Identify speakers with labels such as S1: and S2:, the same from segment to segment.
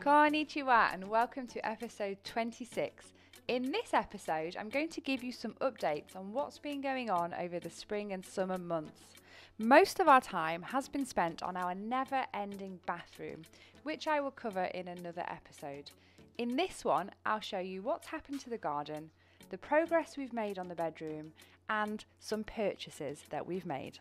S1: Konnichiwa and welcome to episode 26. In this episode, I'm going to give you some updates on what's been going on over the spring and summer months. Most of our time has been spent on our never-ending bathroom, which I will cover in another episode. In this one, I'll show you what's happened to the garden, the progress we've made on the bedroom, and some purchases that we've made.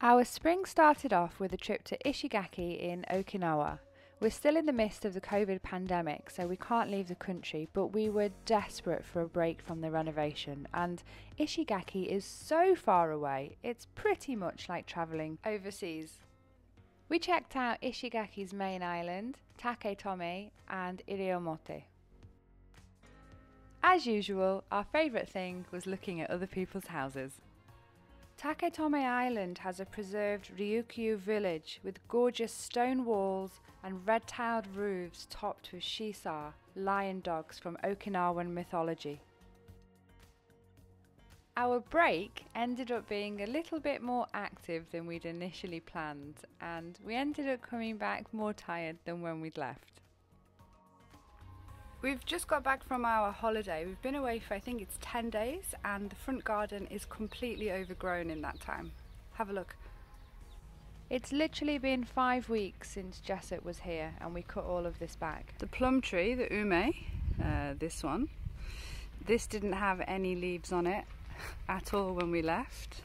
S1: Our spring started off with a trip to Ishigaki in Okinawa. We're still in the midst of the COVID pandemic, so we can't leave the country, but we were desperate for a break from the renovation, and Ishigaki is so far away, it's pretty much like travelling overseas. We checked out Ishigaki's main island, Taketomi and Iriomote. As usual, our favourite thing was looking at other people's houses. Taketomi Island has a preserved Ryukyu village with gorgeous stone walls and red-tiled roofs topped with shisa, lion dogs from Okinawan mythology. Our break ended up being a little bit more active than we'd initially planned, and we ended up coming back more tired than when we'd left. We've just got back from our holiday. We've been away for I think it's 10 days and the front garden is completely overgrown in that time. Have a look. It's literally been 5 weeks since Jessup was here and we cut all of this back. The plum tree, the Ume, this one, this didn't have any leaves on it at all when we left.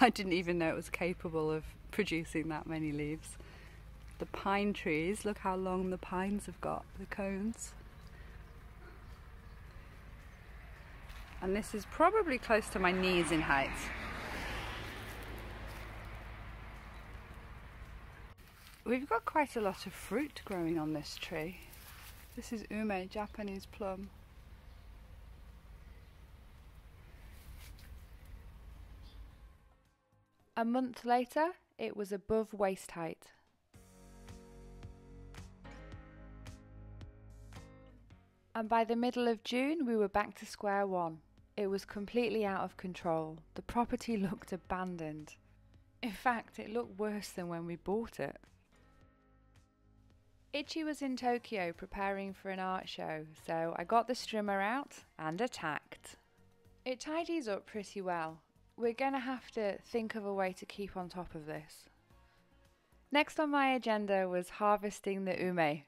S1: I didn't even know it was capable of producing that many leaves. The pine trees, look how long the pines have got, the cones. And this is probably close to my knees in height. We've got quite a lot of fruit growing on this tree. This is Ume, Japanese plum. A month later, it was above waist height. And by the middle of June, we were back to square one. It was completely out of control. The property looked abandoned. In fact, it looked worse than when we bought it. Ichi was in Tokyo preparing for an art show, so I got the strimmer out and attacked. It tidies up pretty well. We're gonna have to think of a way to keep on top of this. Next on my agenda was harvesting the ume.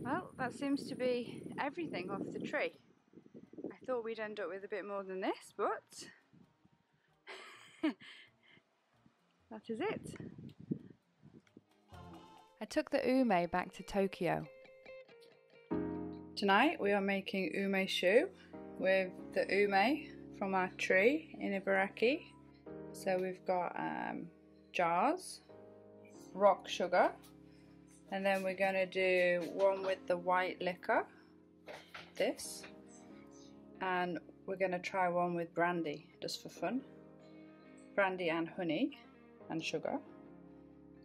S1: Well, that seems to be everything off the tree. I thought we'd end up with a bit more than this, but that is it. I took the ume back to Tokyo. Tonight we are making Ume Shu with the ume from our tree in Ibaraki. So we've got jars, rock sugar, and then we're going to do one with the white liquor, this, and we're going to try one with brandy, just for fun. Brandy and honey and sugar.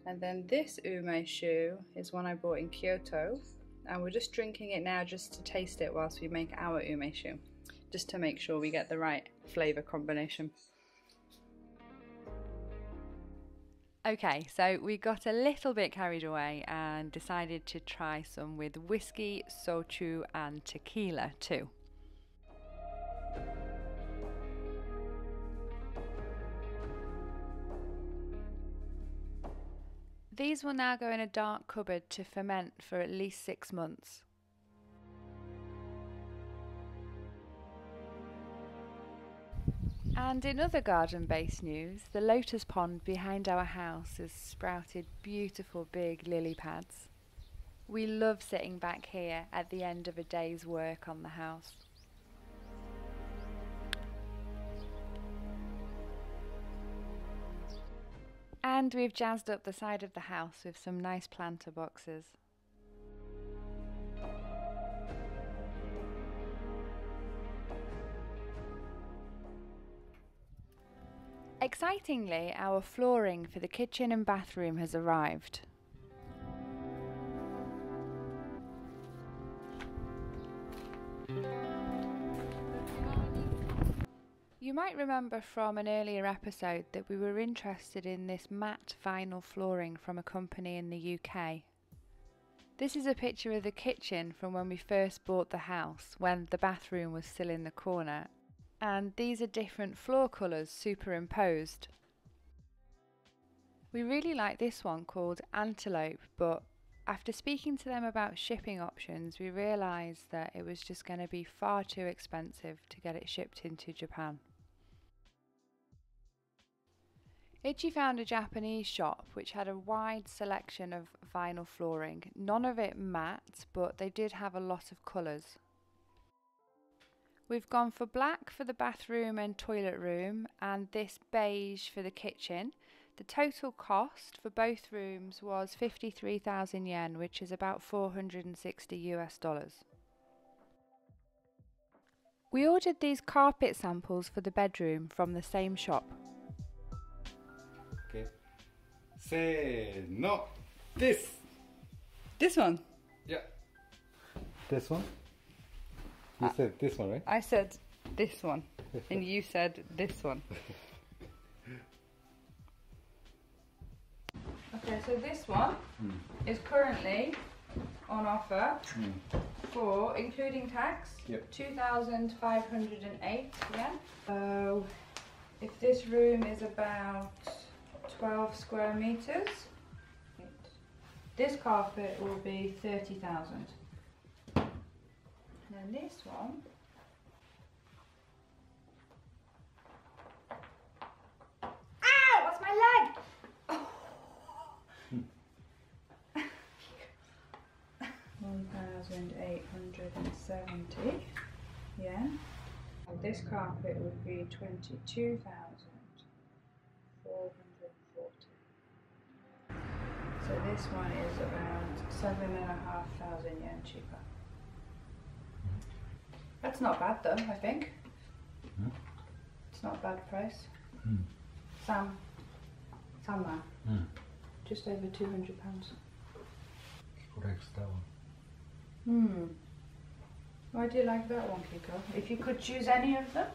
S1: And then this Ume Shu is one I bought in Kyoto, and we're just drinking it now just to taste it whilst we make our Ume Shu, just to make sure we get the right flavour combination. Okay, so we got a little bit carried away and decided to try some with whiskey, soju and tequila too. These will now go in a dark cupboard to ferment for at least 6 months. And in other garden-based news, the lotus pond behind our house has sprouted beautiful big lily pads. We love sitting back here at the end of a day's work on the house. And we've jazzed up the side of the house with some nice planter boxes. Excitingly, our flooring for the kitchen and bathroom has arrived. You might remember from an earlier episode that we were interested in this matte vinyl flooring from a company in the UK. This is a picture of the kitchen from when we first bought the house, when the bathroom was still in the corner, and these are different floor colours superimposed. We really like this one called Antelope, but after speaking to them about shipping options, we realised that it was just going to be far too expensive to get it shipped into Japan. Ichi found a Japanese shop which had a wide selection of vinyl flooring, none of it matte, but they did have a lot of colours. We've gone for black for the bathroom and toilet room and this beige for the kitchen. The total cost for both rooms was 53,000 yen, which is about $460. We ordered these carpet samples for the bedroom from the same shop.
S2: Okay. Say no. This
S1: one?
S2: Yeah. This one? You said this one, right?
S1: I said this one, and you said this one. Okay, so this one is currently on offer for, including tax, 2,508 yen. So if this room is about 12 square meters, this carpet will be 30,000. And then this one what's my leg? 1,870 yen. And this carpet would be 22,440. So this one is about 7,500 yen cheaper. That's not bad though, I think. It's not a bad price. Sama. Just over £200.
S2: Correct that one.
S1: Why do you like that one, Kiko? If you could choose any of them,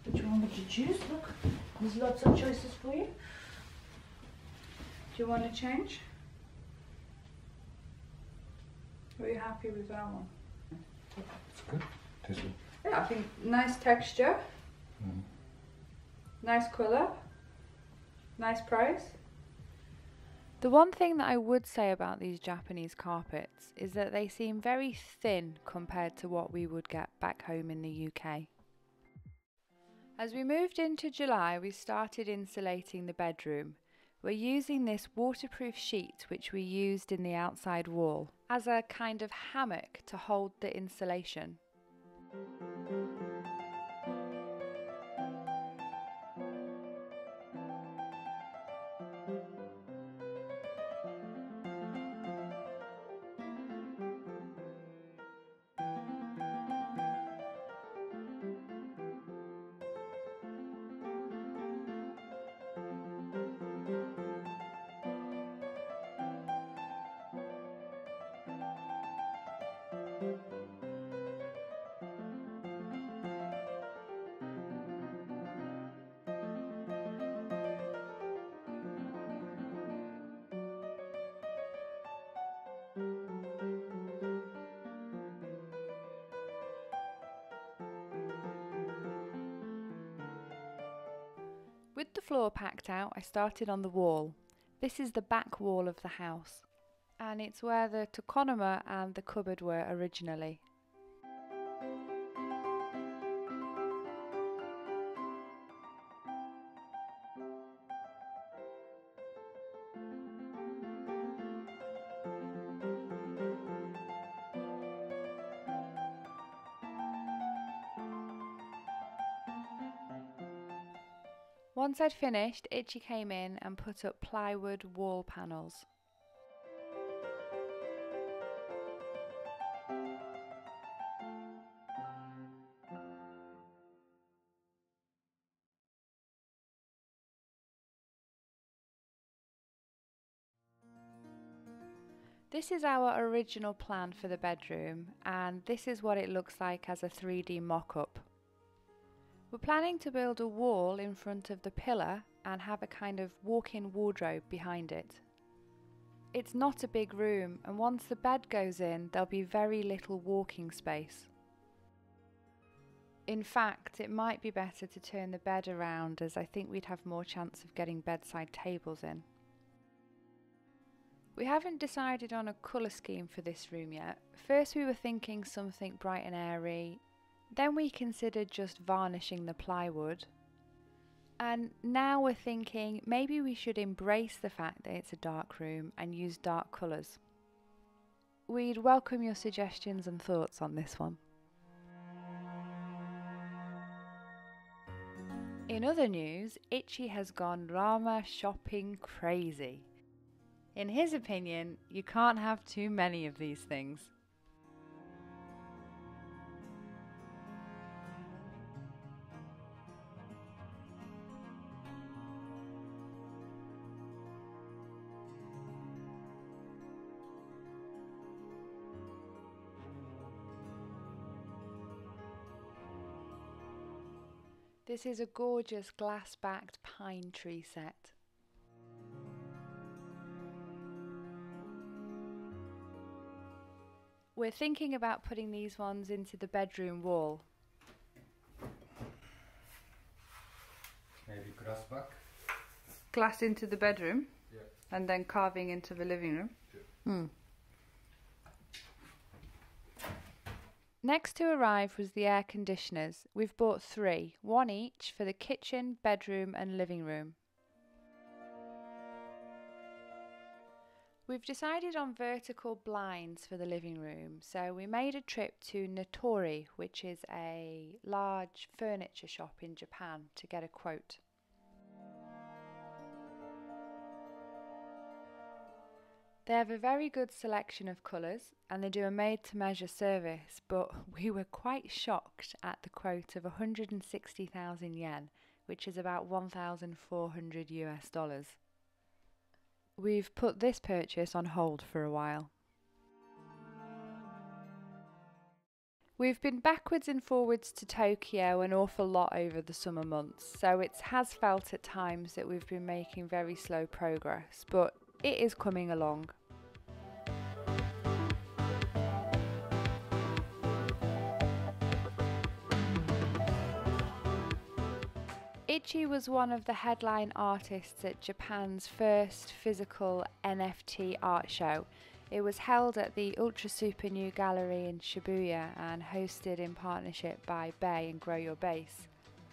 S1: which one would you choose? Look, there's lots of choices for you. Do you want to change? Are you happy with that one?
S2: It's good. Tasty.
S1: Yeah, I think nice texture, nice colour, nice price. The one thing that I would say about these Japanese carpets is that they seem very thin compared to what we would get back home in the UK. As we moved into July, we started insulating the bedroom. We're using this waterproof sheet which we used in the outside wall as a kind of hammock to hold the insulation. With the floor packed out, I started on the wall. This is the back wall of the house, and it's where the tokonoma and the cupboard were originally. Once I'd finished, Ichi came in and put up plywood wall panels. This is our original plan for the bedroom, and this is what it looks like as a 3D mock-up. We're planning to build a wall in front of the pillar and have a kind of walk-in wardrobe behind it. It's not a big room, and once the bed goes in, there'll be very little walking space. In fact, it might be better to turn the bed around, as I think we'd have more chance of getting bedside tables in. We haven't decided on a colour scheme for this room yet. First we were thinking something bright and airy, then we considered just varnishing the plywood, and now we're thinking maybe we should embrace the fact that it's a dark room and use dark colours. We'd welcome your suggestions and thoughts on this one. In other news, Ichi has gone llama shopping crazy. In his opinion, you can't have too many of these things. This is a gorgeous glass-backed pine tree set. We're thinking about putting these ones into the bedroom wall.
S2: Maybe glass back?
S1: Glass into the bedroom?
S2: Yeah.
S1: And then carving into the living room?
S2: Yeah.
S1: Next to arrive was the air conditioners. We've bought 3, one each for the kitchen, bedroom and living room. We've decided on vertical blinds for the living room, so we made a trip to Nitori, which is a large furniture shop in Japan, to get a quote. They have a very good selection of colours and they do a made-to-measure service, but we were quite shocked at the quote of 160,000 yen, which is about $1,400 US. We've put this purchase on hold for a while. We've been backwards and forwards to Tokyo an awful lot over the summer months, so it has felt at times that we've been making very slow progress, but it is coming along. Ichi was one of the headline artists at Japan's first physical NFT art show. It was held at the Ultra Super New Gallery in Shibuya and hosted in partnership by Bay and Grow Your Base.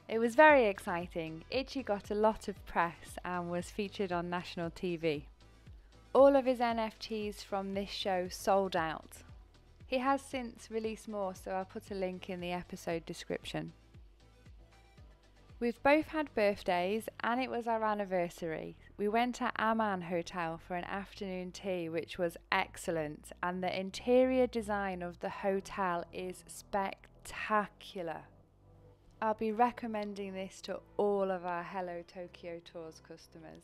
S1: It was very exciting. Ichi got a lot of press and was featured on national TV. All of his NFTs from this show sold out. He has since released more, so I'll put a link in the episode description. We've both had birthdays and it was our anniversary. We went to Aman Hotel for an afternoon tea, which was excellent, and the interior design of the hotel is spectacular. I'll be recommending this to all of our Hello Tokyo Tours customers.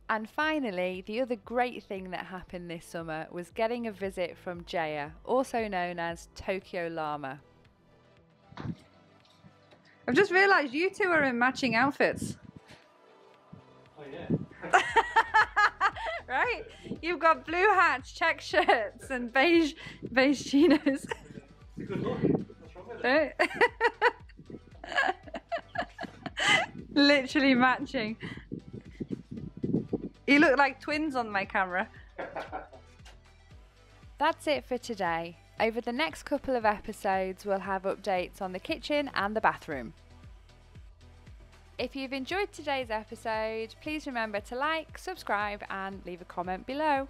S1: And finally, the other great thing that happened this summer was getting a visit from Jaya, also known as Tokyo Llama. I've just realised you two are in matching outfits.
S2: Oh yeah.
S1: Right? You've got blue hats, check shirts and beige chinos.
S2: Good look. What's wrong with it?
S1: Literally matching. You look like twins on my camera. That's it for today. Over the next couple of episodes, we'll have updates on the kitchen and the bathroom. If you've enjoyed today's episode, please remember to like, subscribe, and leave a comment below.